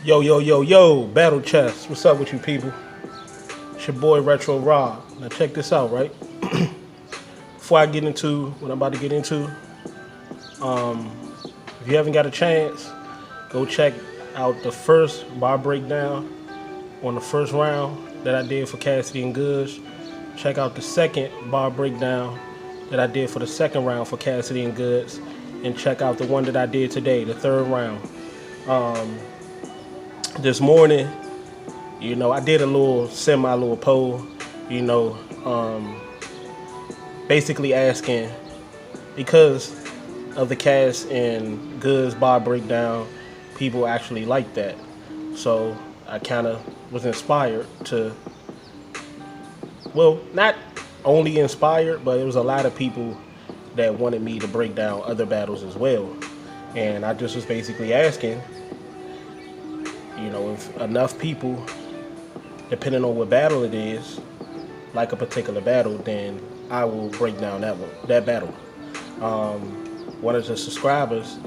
Yo, yo, yo, yo, Battle Chess. What's up with you people? It's your boy Retro Rob. Now check this out, right? Before I get into what I'm about to get into, if you haven't got a chance, go check out the first bar breakdown on the first round that I did for Cassidy and Goodz. Check out the second bar breakdown that I did for the second round for Cassidy and Goodz. And check out the one that I did today, the third round. This morning, I did a little poll, you know, basically asking because of the Cass and Goodz bar breakdown, people actually like that. So I kind of was inspired to, well, not only inspired, but it was a lot of people that wanted me to break down other battles as well. And I just was basically asking, if enough people, depending on what battle it is, like a particular battle, then I will break down that battle. One of the subscribers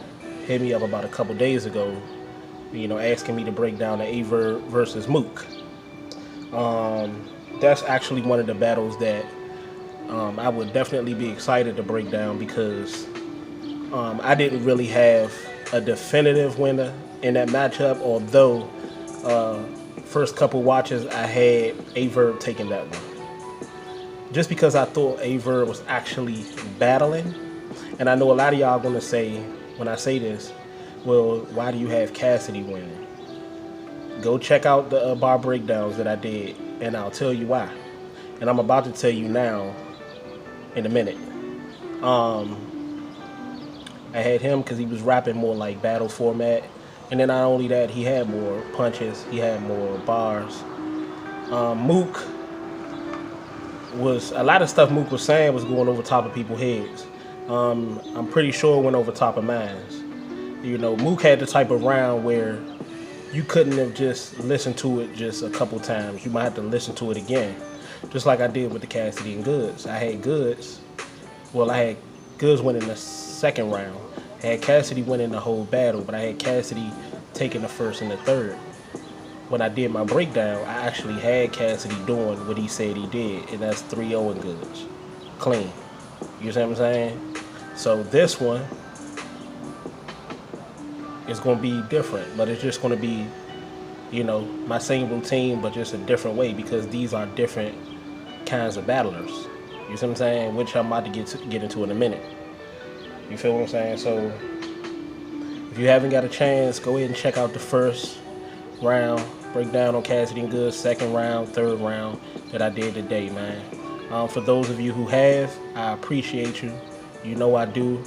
hit me up about a couple days ago, asking me to break down the Aver versus Mook. That's actually one of the battles that I would definitely be excited to break down because I didn't really have a definitive winner in that matchup, although first couple watches I had Aver taking that one. Just because I thought Aver was actually battling. And I know a lot of y'all gonna say, when I say this, well, why do you have Cassidy winning? Go check out the bar breakdowns that I did, and I'll tell you why. And I'm about to tell you now in a minute. I had him because he was rapping more like battle format. And then not only that, he had more punches, he had more bars. Mook was, a lot of stuff Mook was saying was going over top of people's heads. I'm pretty sure it went over top of mine. Mook had the type of round where you couldn't have just listened to it just a couple times. You might have to listen to it again. Just like I did with the Cassidy and Goodz. I had Goodz winning the second round. I had Cassidy winning the whole battle, but I had Cassidy taking the first and the third. When I did my breakdown, I actually had Cassidy doing what he said he did, and that's 3-0 in Goodz. Clean. You see what I'm saying? So this one is going to be different, but it's just going to be, my same routine, but just a different way because these are different kinds of battlers. You see what I'm saying? Which I'm about to get into in a minute. You feel what I'm saying? So if you haven't got a chance, go ahead and check out the first round breakdown on Cassidy and Goodz, second round, third round that I did today, man. For those of you who have, I appreciate you. You know I do.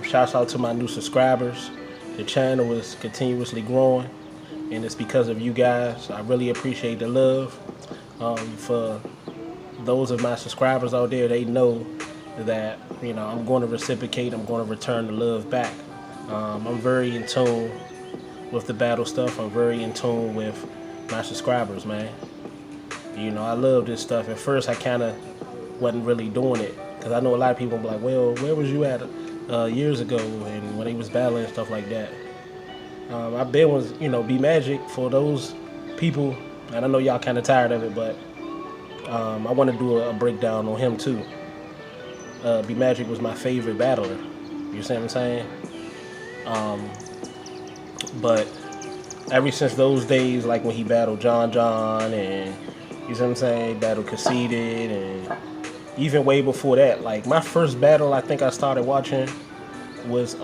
Shouts out to my new subscribers. The channel is continuously growing, and it's because of you guys. I really appreciate the love. For those of my subscribers out there, they know that I'm going to reciprocate. I'm going to return the love back. I'm very in tune with the battle stuff. I'm very in tune with my subscribers, man. I love this stuff. At first, I kind of wasn't really doing it because I know a lot of people be like, well, where was you at years ago and when they was battling and stuff like that. I've been with, B Magic for those people, and I know y'all kind of tired of it, but I want to do a breakdown on him too. B Magic was my favorite battler. You see what I'm saying? But ever since those days, like when he battled John and you see what I'm saying, battled Cassidy, and even way before that, like my first battle I think I started watching was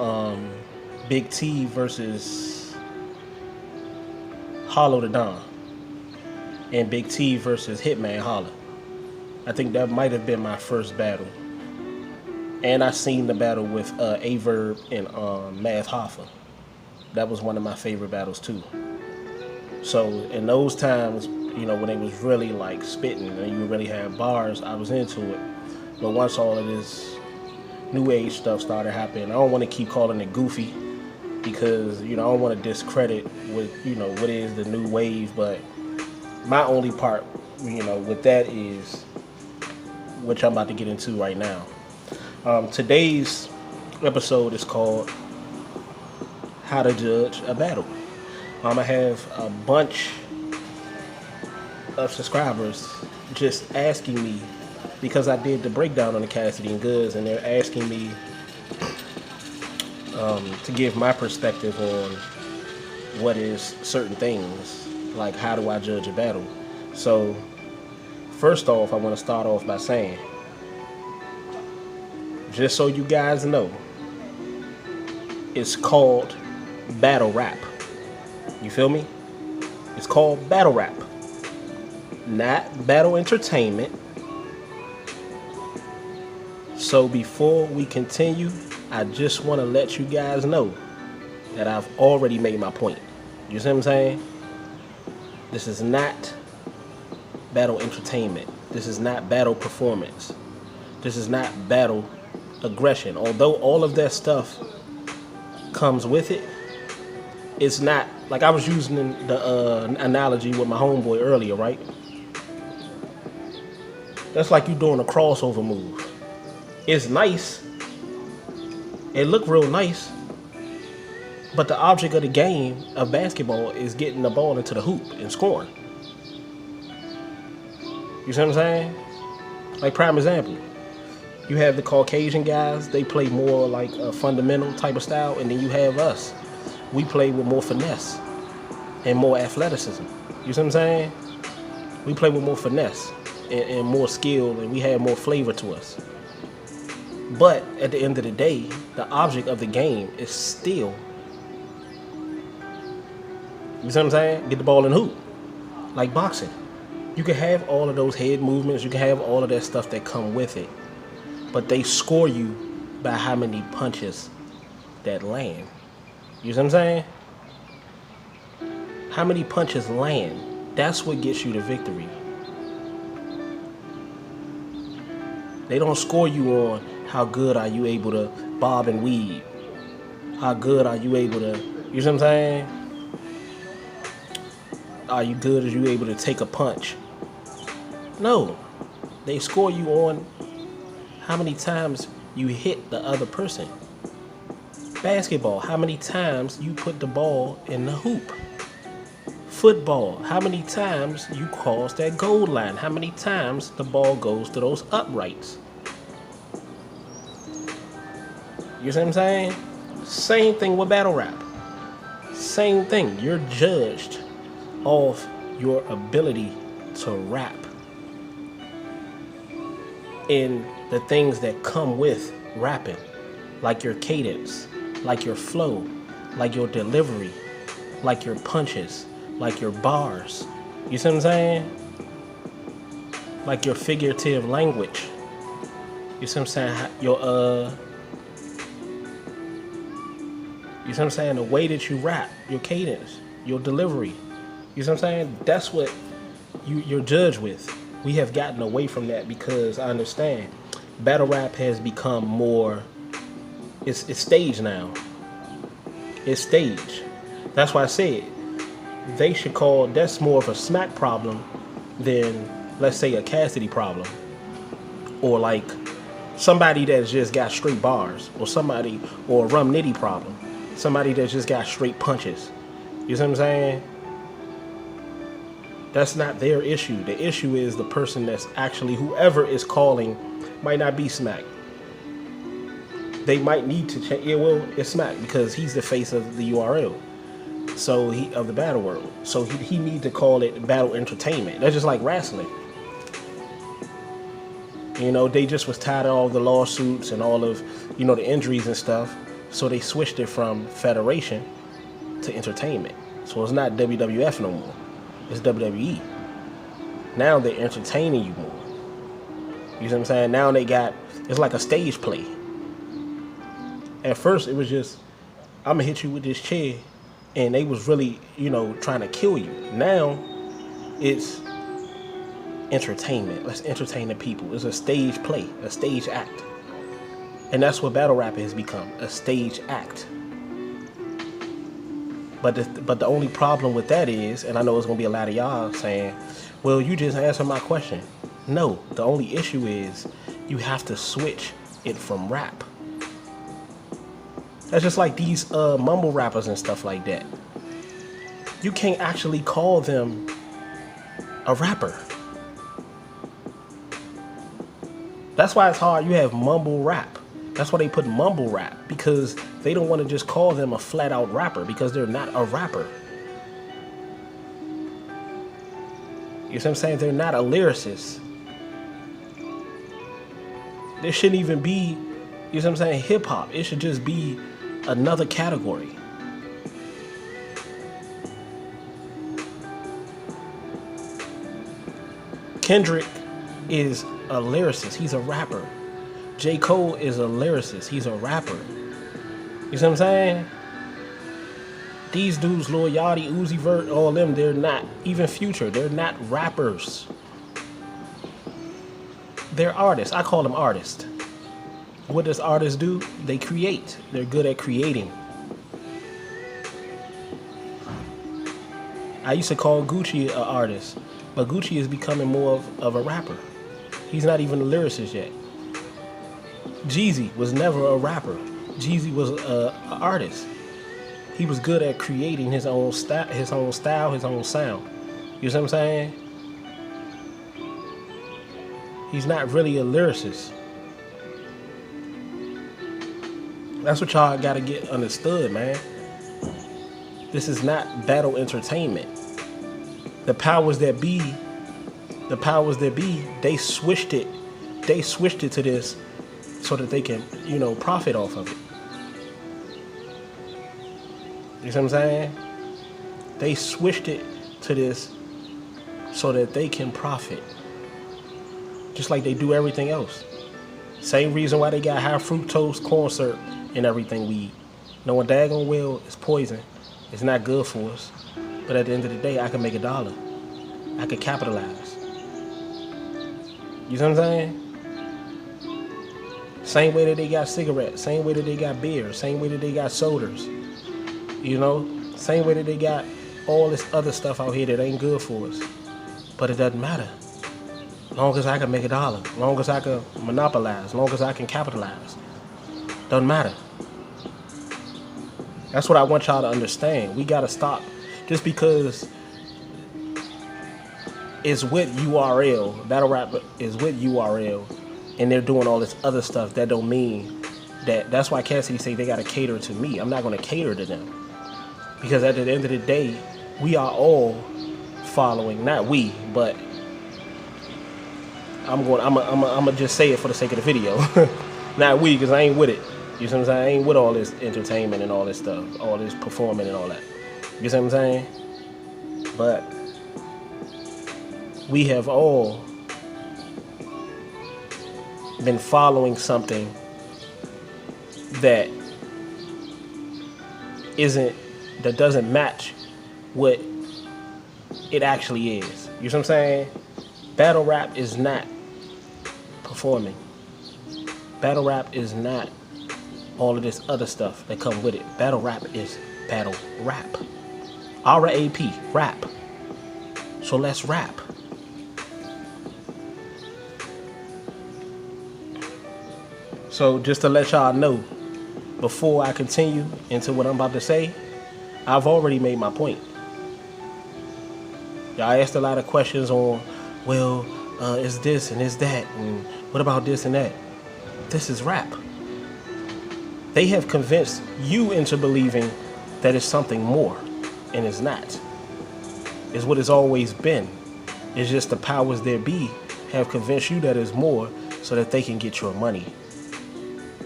Big T versus Hollow the Don, and Big T versus Hitman Holla. I think that might have been my first battle. And I seen the battle with Averb and Math Hoffa. That was one of my favorite battles too. So in those times, when they was really like spitting and you really had bars, I was into it. But once all of this new age stuff started happening, I don't want to keep calling it goofy because I don't want to discredit what what is the new wave. But my only part, with that is, which I'm about to get into right now. Today's episode is called How to Judge a Battle. I'm gonna have a bunch of subscribers just asking me, because I did the breakdown on the Cassidy and Goodz, and they're asking me to give my perspective on what is certain things, like how do I judge a battle. So first off, I want to start off by saying, just so you guys know, it's called battle rap. You feel me? It's called battle rap, not battle entertainment. So before we continue, I just want to let you guys know that I've already made my point. You see what I'm saying? This is not battle entertainment. This is not battle performance. This is not battle aggression. Although all of that stuff comes with it, it's not, like I was using the analogy with my homeboy earlier, right? That's like you doing a crossover move. It's nice. It look real nice. But the object of the game of basketball is getting the ball into the hoop and scoring. You see what I'm saying? Like prime example. You have the Caucasian guys, they play more like a fundamental type of style, and then you have us. We play with more finesse and more athleticism. You see what I'm saying? We play with more finesse and more skill, and we have more flavor to us. But at the end of the day, the object of the game is still, you see what I'm saying? Get the ball in the hoop. Like boxing. You can have all of those head movements, you can have all of that stuff that come with it, but they score you by how many punches that land. You see what I'm saying? How many punches land? That's what gets you the victory. They don't score you on how good are you able to bob and weave. How good are you able to, you see what I'm saying? Are you good? Are you able to take a punch? No. They score you on how many times you hit the other person. Basketball, how many times you put the ball in the hoop. Football, how many times you cross that goal line. How many times the ball goes to those uprights. You see what I'm saying? Same thing with battle rap. Same thing. You're judged off your ability to rap and the things that come with rapping, like your cadence, like your flow, like your delivery, like your punches, like your bars. You see what I'm saying? Like your figurative language. You see what I'm saying? You see what I'm saying? The way that you rap, your cadence, your delivery. You see what I'm saying? That's what you're judged with. We have gotten away from that because I understand battle rap has become more, it's staged now. It's staged. That's why I said they should call, that's more of a smack problem than, let's say, a Cassidy problem. Or like somebody that's just got straight bars, or somebody, or a Rum Nitty problem. Somebody that just got straight punches. You see what I'm saying? That's not their issue. The issue is the person that's actually, whoever is calling might not be Smack. They might need to change. Yeah, well, it's Smack because he's the face of the URL. So of the battle world. So he need to call it battle entertainment. That's just like wrestling. You know, they just was tired of all the lawsuits and all of, you know, the injuries and stuff. So they switched it from federation to entertainment. So it's not WWF no more. It's WWE. Now they're entertaining you more. You see what I'm saying? Now they got, it's like a stage play. At first it was just, I'm gonna hit you with this chair, and they was really, you know, trying to kill you. Now it's entertainment. Let's entertain the people. It's a stage play, a stage act. And that's what battle rap has become, a stage act. But the only problem with that is, and I know it's going to be a lot of y'all saying, well, you just answered my question. No, the only issue is you have to switch it from rap. That's just like these mumble rappers and stuff like that. you can't actually call them a rapper. That's why it's hard. You have mumble rap. That's why they put mumble rap, because they don't want to just call them a flat out rapper, because they're not a rapper. You see what I'm saying? They're not a lyricist. There shouldn't even be, you see what I'm saying, hip hop. It should just be another category. Kendrick is a lyricist. He's a rapper. J. Cole is a lyricist. He's a rapper. You see what I'm saying? These dudes, Lil Yachty, Uzi Vert, all of them, they're not, even Future, they're not rappers. They're artists. I call them artists. What does artists do? They create. They're good at creating. I used to call Gucci an artist, but Gucci is becoming more of a rapper. He's not even a lyricist yet. Jeezy was never a rapper. Jeezy was an artist. He was good at creating his own style, his own sound. You see what I'm saying? He's not really a lyricist. That's what y'all gotta get understood, man. This is not battle entertainment. The powers that be, they switched it. They switched it to this so that they can, profit off of it. You see what I'm saying? They switched it to this so that they can profit. Just like they do everything else. Same reason why they got high fructose corn syrup and everything we eat. Knowing daggone well it's poison. It's not good for us. But at the end of the day, I can make $1. I can capitalize. You see what I'm saying? Same way that they got cigarettes. Same way that they got beer. Same way that they got sodas. Same way that they got all this other stuff out here that ain't good for us. But it doesn't matter. Long as I can make $1. Long as I can monopolize. Long as I can capitalize. Doesn't matter. That's what I want y'all to understand. We gotta stop. Just because it's with URL, battle rap is with URL, and they're doing all this other stuff, that don't mean that's why Cassidy say they gotta cater to me. I'm not gonna cater to them. Because at the end of the day, we are all following, not we, but I'm gonna just say it for the sake of the video. Not we, because I ain't with it. You see what I'm saying? I ain't with all this entertainment and all this stuff, all this performing and all that. You see what I'm saying? But we have all been following something that doesn't match what it actually is. You see what I'm saying? Battle rap is not performing. Battle rap is not all of this other stuff that come with it. Battle rap is battle rap. R-A-P, rap. So let's rap. So just to let y'all know, before I continue into what I'm about to say, I've already made my point. Y'all asked a lot of questions on, well, is this and is that, and what about this and that? This is rap. They have convinced you into believing that it's something more, and it's not. It's what it's always been. It's just the powers that be have convinced you that it's more so that they can get your money.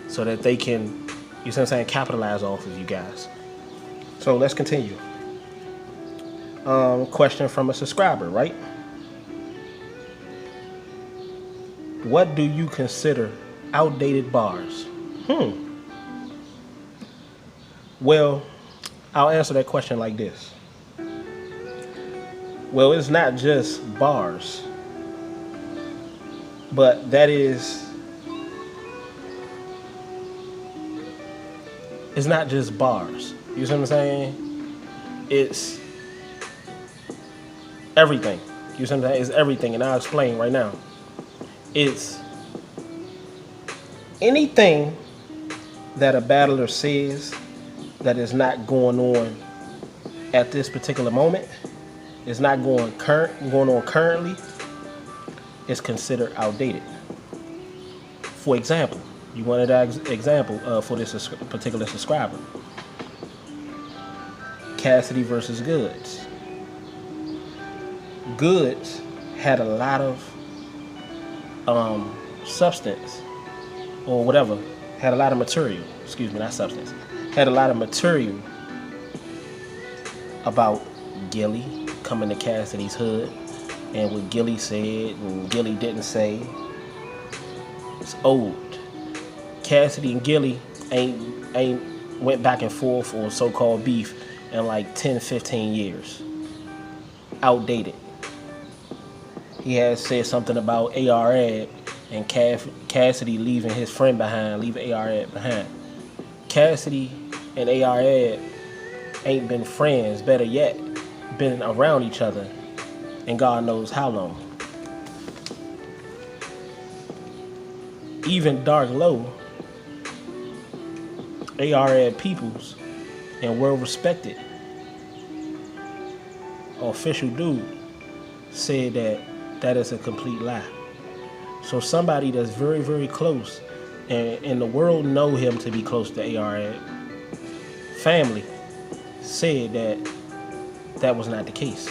So that they can, you see what I'm saying, capitalize off of you guys. So let's continue. Question from a subscriber, right? What do you consider outdated bars? Well, I'll answer that question like this. Well, it's not just bars, but it's not just bars. You see what I'm saying? It's everything. You see what I'm saying? It's everything, and I'll explain right now. It's anything that a battler says that is not going on at this particular moment is not going on currently, is considered outdated. For example, you wanted an example for this particular subscriber. Cassidy versus Goodz. Goodz had a lot of substance or whatever, had a lot of material, excuse me, not substance, had a lot of material about Gilly coming to Cassidy's hood and what Gilly said and Gilly didn't say. It's old. Cassidy and Gilly ain't went back and forth or so-called beef in like 10-15 years. Outdated. He had said something about ARAB and Cassidy leaving his friend behind, leaving ARAB behind. Cassidy and ARAB ain't been friends, better yet, been around each other and God knows how long. Even Dark Low, ARAB peoples and well respected official dude said that is a complete lie. So somebody that's very, very close and the world know him to be close to ARAB family said that was not the case.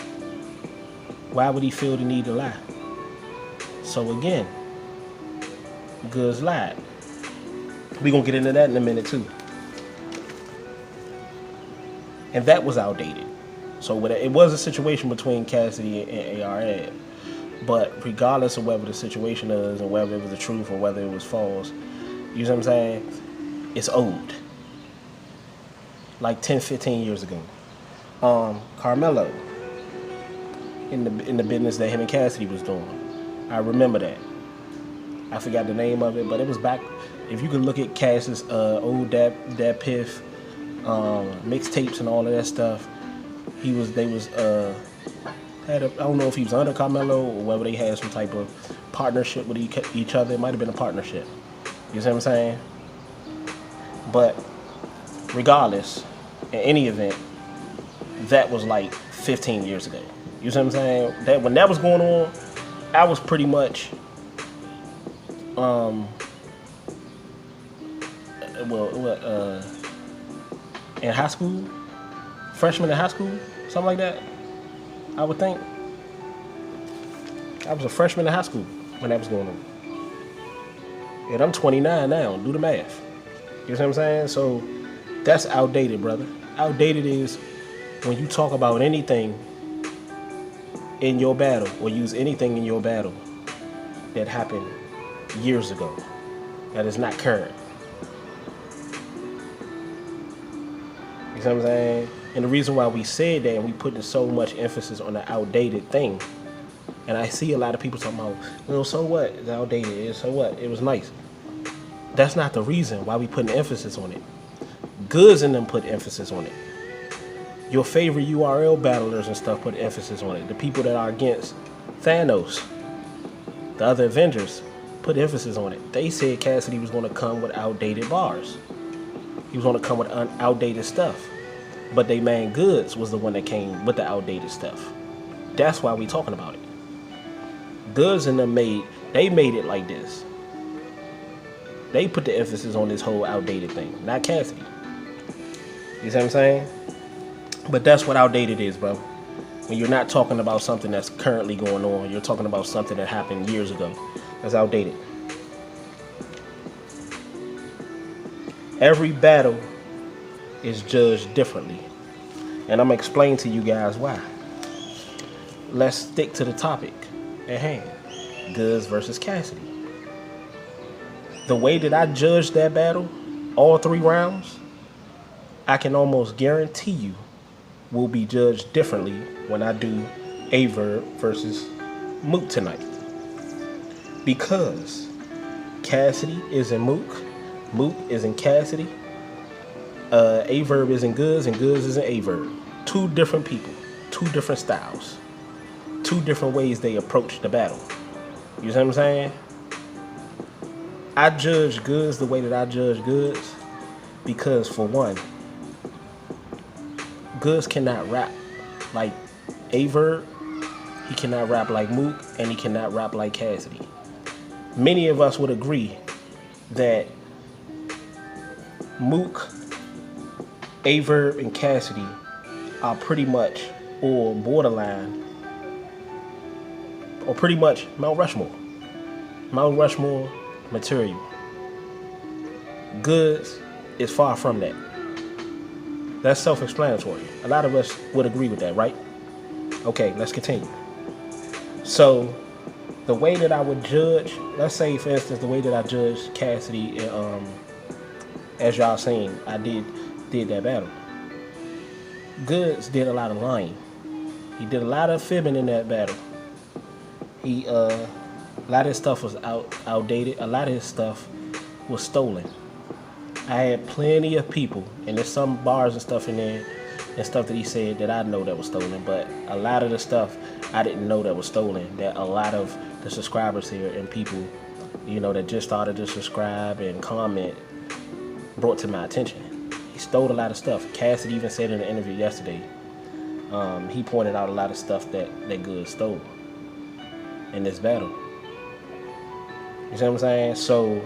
Why would he feel the need to lie? So again, Goodz lied. We're gonna get into that in a minute too. And that was outdated. So it was a situation between Cassidy and ARAB. But regardless of whether the situation is and whether it was the truth or whether it was false, you know what I'm saying? It's old. Like 10-15 years ago. Carmelo in the business that him and Cassidy was doing. I remember that. I forgot the name of it, but it was back. If you could look at Cass's old Dad Piff mixtapes and all of that stuff, I don't know if he was under Carmelo or whether they had some type of partnership with each other. It might have been a partnership. You see what I'm saying? But regardless, in any event, that was like 15 years ago. You see what I'm saying? That when that was going on, I was pretty much in high school, freshman in high school, something like that. I would think. I was a freshman in high school when that was going on. And I'm 29 now. Do the math. You know what I'm saying? So that's outdated, brother. Outdated is when you talk about anything in your battle or use anything in your battle that happened years ago that is not current. You know what I'm saying? And the reason why we said that and we putting so much emphasis on the outdated thing, and I see a lot of people talking about, well, so what? It's outdated. So what? It was nice. That's not the reason why we putting emphasis on it. Goodz and them put emphasis on it. Your favorite URL battlers and stuff put emphasis on it. The people that are against Thanos, the other Avengers, put emphasis on it. They said Cassidy was going to come with outdated bars. He was going to come with outdated stuff. But they man Goodz was the one that came with the outdated stuff. That's why we talking about it. Goodz and them made it like this. They put the emphasis on this whole outdated thing, not Cassidy. You see what I'm saying? But that's what outdated is, bro. When you're not talking about something that's currently going on, you're talking about something that happened years ago. That's outdated. Every battle is judged differently. And I'm going to explain to you guys why. Let's stick to the topic at hand. Goodz versus Cassidy. The way that I judged that battle, all 3 rounds, I can almost guarantee you will be judged differently when I do Averb versus Mook tonight. Because Cassidy is in Mook, Mook is in Cassidy, Averb is in Goodz, and Goodz is in Averb. 2 different people, 2 different styles, 2 different ways they approach the battle. You see what I'm saying? I judge Goodz the way that I judge Goodz because, for one, Goodz cannot rap like Averb, he cannot rap like Mook, and he cannot rap like Cassidy. Many of us would agree that Mook, Averb, and Cassidy are pretty much, or borderline, or pretty much Mount Rushmore. Mount Rushmore material. Goodz is far from that. That's self-explanatory. A lot of us would agree with that, right? Okay, let's continue. So, the way that I would judge, let's say, for instance, the way that I judged Cassidy, as y'all seen, I did that battle. Goodz did a lot of lying. He did a lot of fibbing in that battle. A lot of his stuff was outdated. A lot of his stuff was stolen. I had plenty of people, and there's some bars and stuff in there and stuff that he said that I know that was stolen, but a lot of the stuff I didn't know that was stolen, that a lot of the subscribers here and people, you know, that just started to subscribe and comment brought to my attention. He stole a lot of stuff. Cassidy even said in an interview yesterday, he pointed out a lot of stuff that Goodz stole in this battle. You see what I'm saying? So,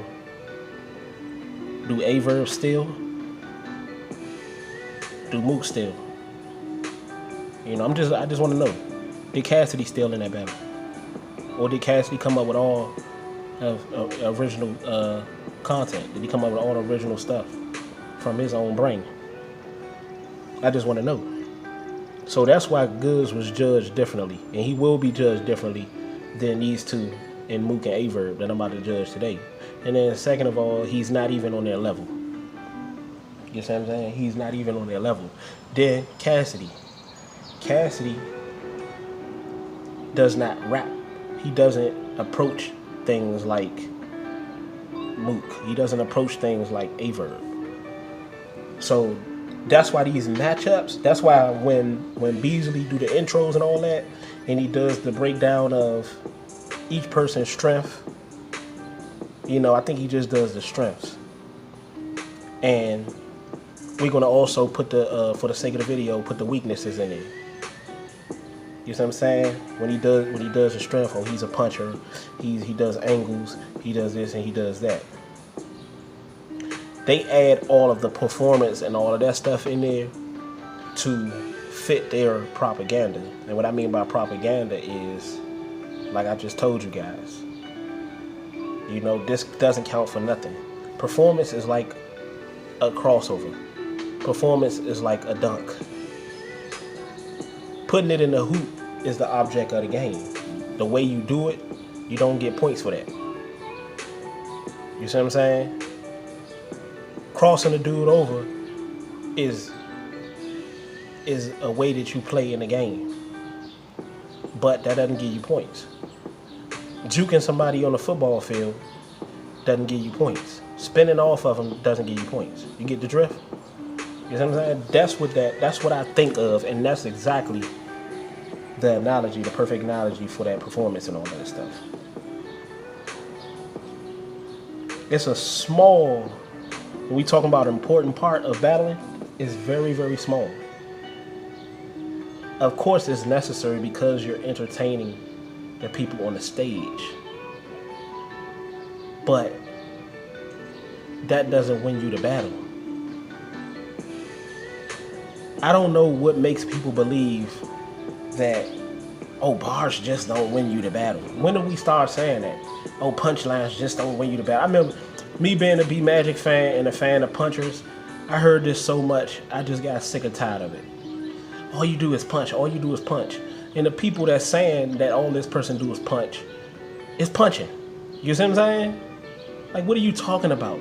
do Averb steal? Do Mook steal? You know, I just want to know, did Cassidy steal in that battle? Or did Cassidy come up with all of original content? Did he come up with all the original stuff from his own brain? I just want to know. So that's why Goodz was judged differently, and he will be judged differently than these two in Mook and Averb that I'm about to judge today. And then second of all, he's not even on their level. You see what I'm saying? He's not even on their level. Then Cassidy. Cassidy does not rap. He doesn't approach things like Mook. He doesn't approach things like Averb. So that's why these matchups, that's why when Beasley do the intros and all that, and he does the breakdown of each person's strength, you know, I think he just does the strengths. And we're gonna also put the, for the sake of the video, put the weaknesses in there. You see what I'm saying? When he does the strength, oh, he's a puncher, he does angles, he does this and he does that. They add all of the performance and all of that stuff in there to fit their propaganda. And what I mean by propaganda is, like I just told you guys, you know, this doesn't count for nothing. Performance is like a crossover. Performance is like a dunk. Putting it in the hoop is the object of the game. The way you do it, you don't get points for that. You see what I'm saying? Crossing the dude over is a way that you play in the game. But that doesn't give you points. Juking somebody on the football field doesn't give you points. Spinning off of them doesn't give you points. You get the drift? You know what I'm saying? That's what I think of, and that's exactly the analogy, the perfect analogy for that performance and all that stuff. It's a small, when we talking about an important part of battling, it's very, very small. Of course it's necessary because you're entertaining the people on the stage. But that doesn't win you the battle. I don't know what makes people believe that, oh, bars just don't win you the battle. When did we start saying that? Oh, punchlines just don't win you the battle. I remember me being a B Magic fan and a fan of punchers. I heard this so much, I just got sick and tired of it. All you do is punch. All you do is punch. And the people that's saying that all this person do is punch, is punching. You see what I'm saying? Like, what are you talking about?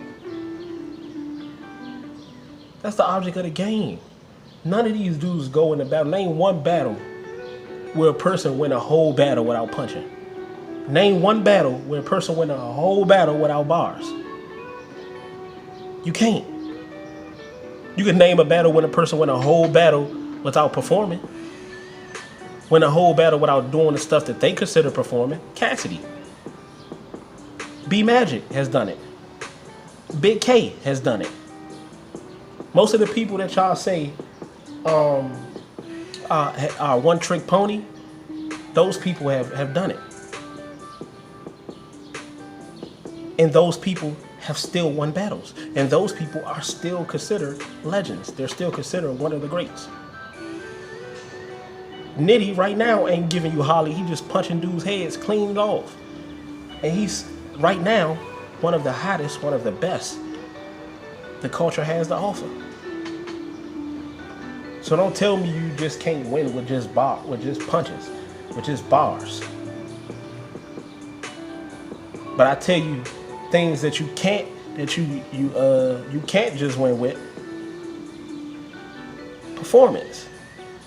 That's the object of the game. None of these dudes go in the battle. Name one battle where a person win a whole battle without punching. Name one battle where a person win a whole battle without bars. You can't. You can name a battle when a person win a whole battle without performing. Win a whole battle without doing the stuff that they consider performing. Cassidy. B Magic has done it. Big K has done it. Most of the people that y'all say one trick pony, those people have done it. And those people have still won battles. And those people are still considered legends. They're still considered one of the greats. Nitty right now ain't giving you Holly. He just punching dudes' heads clean off. And he's right now one of the hottest, one of the best the culture has to offer. So don't tell me you just can't win with just punches, with just bars. But I tell you things that you can't just win with. Performance.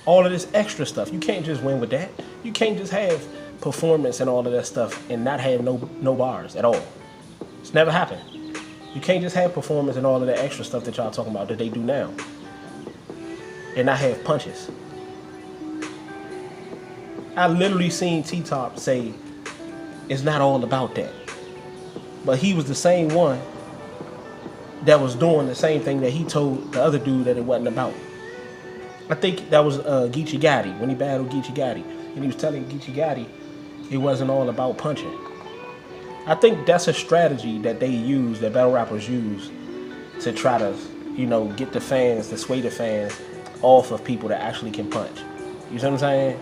All of this extra stuff. You can't just win with that. You can't just have performance and all of that stuff and not have no bars at all. It's never happened. You can't just have performance and all of that extra stuff that y'all talking about that they do now and not have punches. I literally seen T-Top say it's not all about that. But he was the same one that was doing the same thing that he told the other dude that it wasn't about. I think that was Geechee Gotti, when he battled Geechee Gotti. And he was telling Geechee Gotti it wasn't all about punching. I think that's a strategy that they use, that battle rappers use, to try to, get the fans, to sway the fans off of people that actually can punch. You see what I'm saying?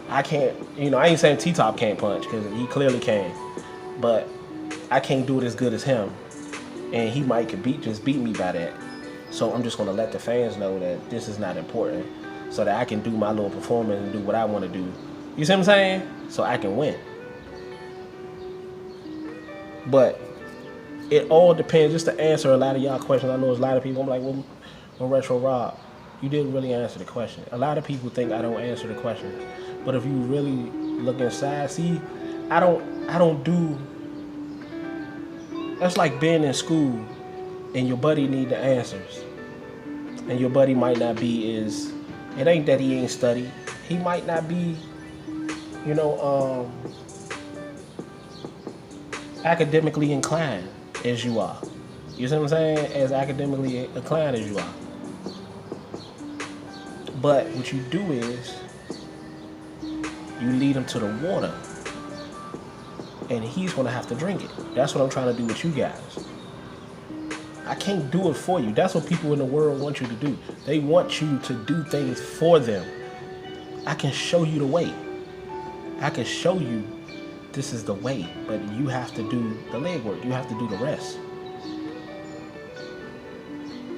I can't, I ain't saying T-Top can't punch, because he clearly can. But I can't do it as good as him. And he might just beat me by that. So I'm just going to let the fans know that this is not important, so that I can do my little performance and do what I want to do. You see what I'm saying? So I can win. But it all depends. Just to answer a lot of y'all questions, I know there's a lot of people, I'm like, well, Retro Rob, you didn't really answer the question. A lot of people think I don't answer the questions. But if you really look inside, see, I don't do, that's like being in school and your buddy need the answers. And your buddy might not be it ain't that he ain't studied. He might not be, academically inclined as you are. You see what I'm saying? As academically inclined as you are. But what you do is you lead him to the water and he's going to have to drink it. That's what I'm trying to do with you guys. I can't do it for you. That's what people in the world want you to do. They want you to do things for them. I can show you the way. I can show you this is the way, but you have to do the legwork. You have to do the rest.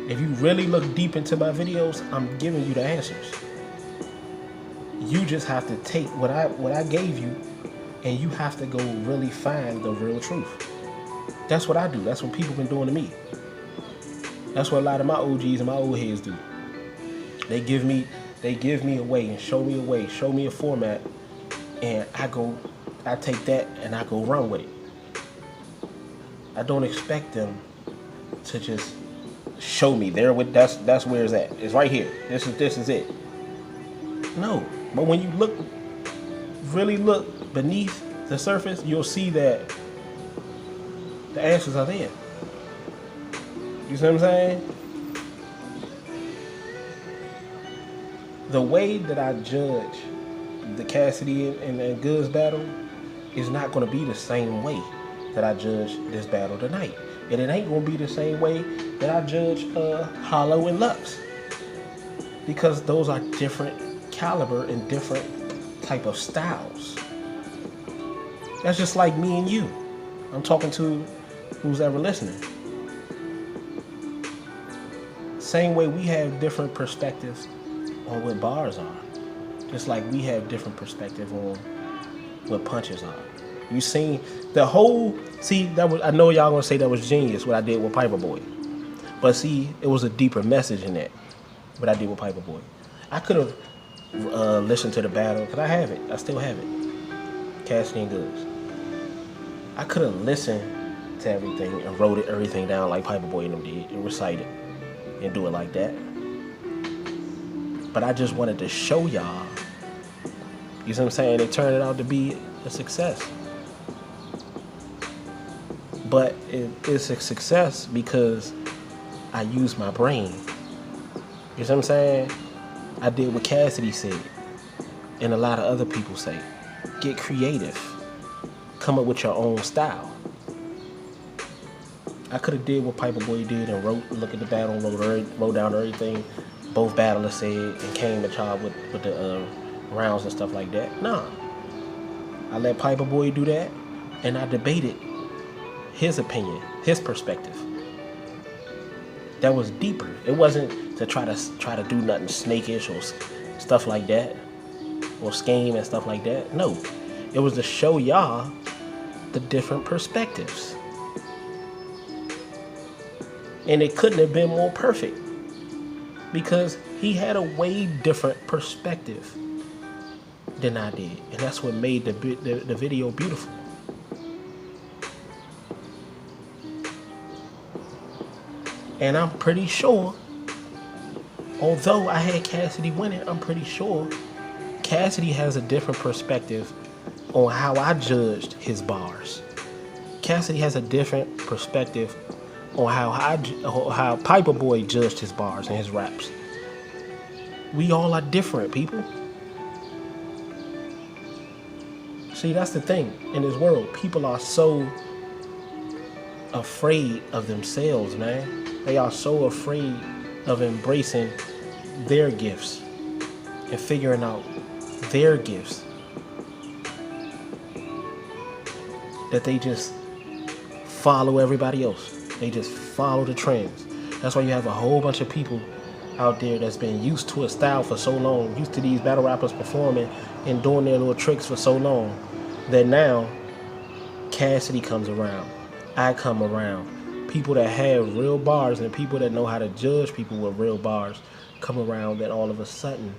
If you really look deep into my videos, I'm giving you the answers. You just have to take what I gave you, and you have to go really find the real truth. That's what I do. That's what people been doing to me. That's what a lot of my OGs and my old heads do. They give me a way and show me a way, show me a format, and I take that and I go run with it. I don't expect them to just show me that's where it's at. It's right here. This is it. No. But when you really look beneath the surface, you'll see that the answers are there. You see what I'm saying? The way that I judge the Cassidy and Goodz battle is not going to be the same way that I judge this battle tonight. And it ain't going to be the same way that I judge Hollow and Lux. Because those are different caliber and different type of styles. That's just like me and you. I'm talking to who's ever listening. Same way we have different perspectives on what bars are. Just like we have different perspective on what punches are. You seen the whole, I know y'all gonna say that was genius what I did with Piper Boy. But see, it was a deeper message in that, what I did with Piper Boy. I could have listened to the battle, because I have it. I still have it. Cassidy and Goodz. I could have listened to everything and wrote everything down like Piper Boy and them did and recite it and do it like that. But I just wanted to show y'all, you see what I'm saying? It turned out to be a success. But it's a success because I use my brain. You see what I'm saying? I did what Cassidy said, and a lot of other people say. Get creative. Come up with your own style. I could have did what Piper Boy did and look at the battle, wrote down everything both battlers said, and came to y'all with the rounds and stuff like that. Nah. I let Piper Boy do that, and I debated his opinion, his perspective. That was deeper. It wasn't to try to do nothing snakish or stuff like that, or scheme and stuff like that. No, it was to show y'all the different perspectives, and it couldn't have been more perfect because he had a way different perspective than I did, and that's what made the video beautiful. And I'm pretty sure, although I had Cassidy winning, I'm pretty sure Cassidy has a different perspective on how I judged his bars. Cassidy has a different perspective on how Piper Boy judged his bars and his raps. We all are different, people. See, that's the thing in this world. People are so afraid of themselves, man. They are so afraid of embracing their gifts and figuring out their gifts that they just follow everybody else. They just follow the trends. That's why you have a whole bunch of people out there that's been used to a style for so long, used to these battle rappers performing and doing their little tricks for so long, that now Cassidy comes around, I come around. People that have real bars and people that know how to judge people with real bars come around, that all of a sudden,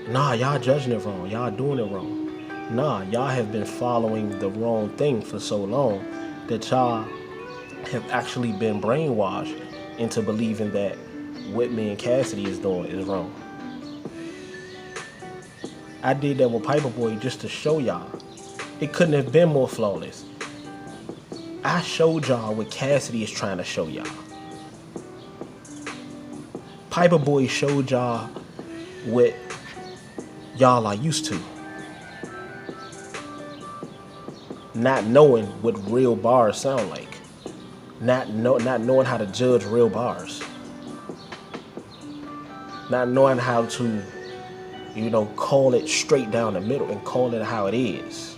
nah, y'all judging it wrong, y'all doing it wrong. Nah, y'all have been following the wrong thing for so long that y'all have actually been brainwashed into believing that what me and Cassidy is doing is wrong. I did that with Piper Boy just to show y'all. It couldn't have been more flawless. I showed y'all what Cassidy is trying to show y'all. Piper Boy showed y'all what y'all are used to. Not knowing what real bars sound like. Not knowing how to judge real bars. Not knowing how to, call it straight down the middle and call it how it is.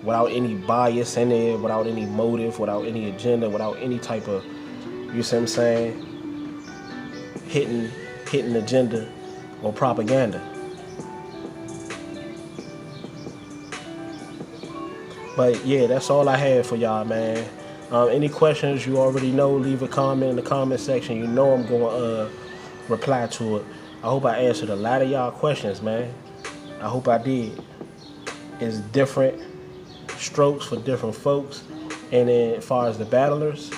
Without any bias in it, without any motive, without any agenda, without any type of, you see what I'm saying, hitting agenda or propaganda. But yeah, that's all I had for y'all, man. Any questions, you already know, leave a comment in the comment section. You know I'm going to reply to it. I hope I answered a lot of y'all questions, man. I hope I did. It's different strokes for different folks, and then as far as the battlers,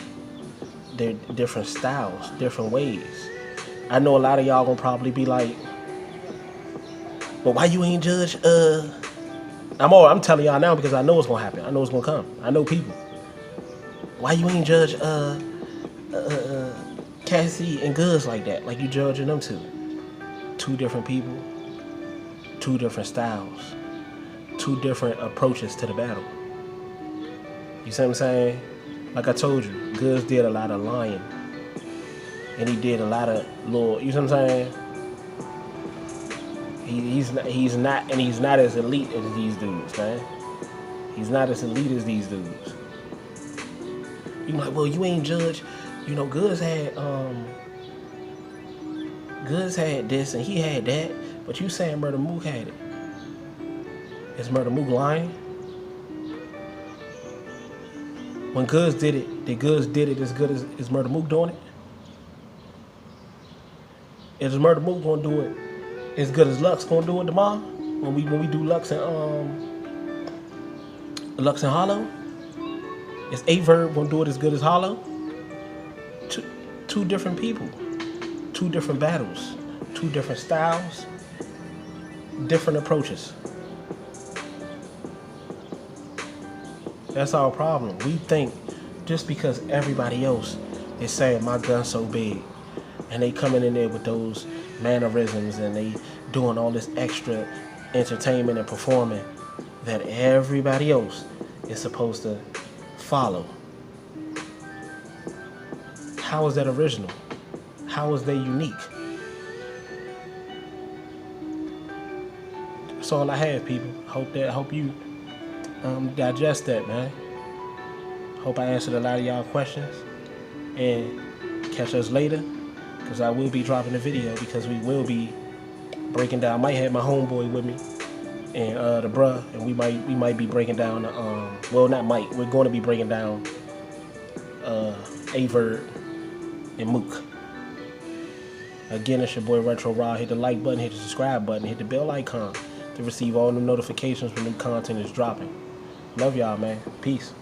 they're different styles, different ways. I know a lot of y'all gonna probably be like, but why you ain't judge I'm telling y'all now because I know it's gonna happen. I know it's gonna come. I know people. Why you ain't judge Cassidy and Goodz like that, like you judging them two? Two different people, two different styles, two different approaches to the battle. You see what I'm saying? Like I told you, Goodz did a lot of lying. And he did a lot of little, you see what I'm saying? He's not as elite as these dudes, man. He's not as elite as these dudes. You're like, well, you ain't judge. Goodz had this and he had that, but you saying Murder Mook had it. Is Murder Mook lying? When Goodz did it, Goodz did it as good as is Murder Mook doing it? Is Murder Mook gonna do it as good as Lux gonna do it tomorrow? When we do Lux and Hollow? Is Averb gonna do it as good as Hollow? Two different people, two different battles, two different styles, different approaches. That's our problem. We think just because everybody else is saying my gun's so big and they coming in there with those mannerisms, and they doing all this extra entertainment and performing that everybody else is supposed to follow. How is that original? How is they unique? That's all I have, people. Hope you digest that, man. Hope I answered a lot of y'all questions. And catch us later, because I will be dropping a video, because we will be breaking down. I might have my homeboy with me and the bruh, and we might be breaking down well, not might, we're going to be breaking down Averd and Mook. Again, it's your boy Retro Rod. Hit the like button, hit the subscribe button, hit the bell icon to receive all the notifications when new content is dropping. Love y'all, man. Peace.